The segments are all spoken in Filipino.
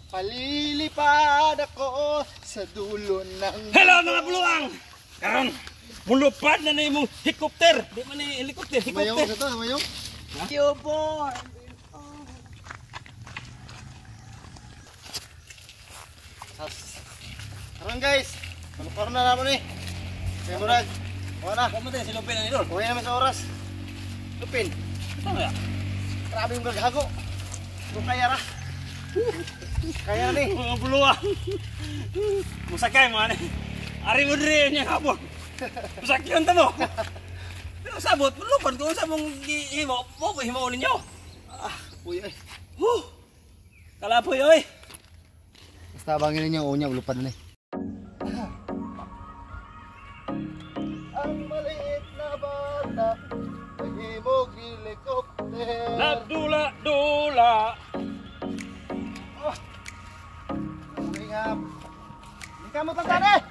Palilipad ako sa dulo ng... Hello mga buluang! Karon, mulupad na na imong helicopter. Di man ni helicopter, Mayong helicopter. sa to, mayong. You born. Karon guys, paano na naman eh. Kaya murag, wala na. Kamu tayo si Lupin na nito. Uwi naman sa oras. Lupin, Ito nga. grabe yung gaghago. Ito kaya ra. Kaya na eh. Mga buluang. Musakay mo ani. Ari mo diri niya kapon. Musakyan ta mo. Pero sabot, mulupad ko sa mong himo. Mo ko himo ninyo. Uy ay. Kalapoy oy. Basta abangin ninyo, unya, lupad na eh. Ang maliit na bata, naghimog helicopter. Nagdula-dula. Uwi nga. Hindi ka mo tanda eh.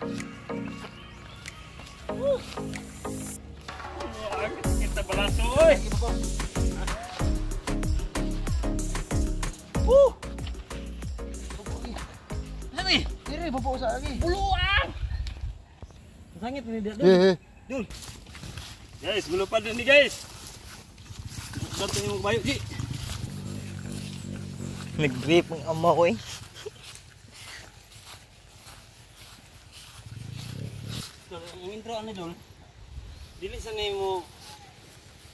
Kita balaso oy. Sani? Diri, bubuo sa lagi. Buluang. Sangit ni dia. Dul. Guys, mulupad ni guys. Dato yung bayo ji. Nag-grip ang ama ko eh. Ang intro ano dul? Dili sa mo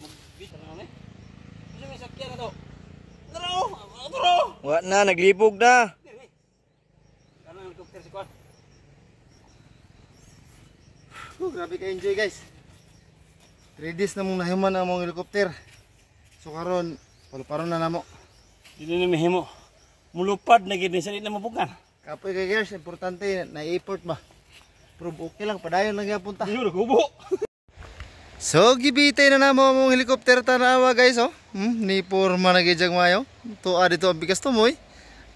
mag-beat ano ni? Ano may sakyan na to? Tro! Wa na, naglipog na. Ano ang helicopter si Kwan? Grabe ka enjoy guys. 3 days na mong nahiman ang mong helicopter. So karon, paluparon na namo. Dili na mahimo. Mulupad na gid sa di na mabukan. Kapoy kay guys, importante na i-effort ba. Pero okay lang, padayon lang yung punta. Dili kubo. So gibitay na namo mong helicopter tanawa guys oh. Ni porma na gijag mayo. Tuwa dito ang pikas tumoy.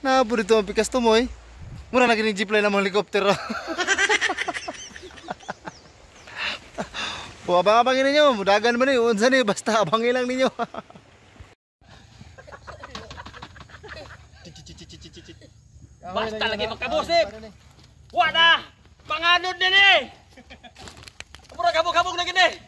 Nabo dito ang pikas tumoy. Mura na gini jeep line ng helicopter. Po abang-abangin ninyo, mudagan man ni unsa ni basta abangin lang ninyo. Basta lagi magkabosip. Wa na. Panganod na ni. Pura kabog-kabog na gini.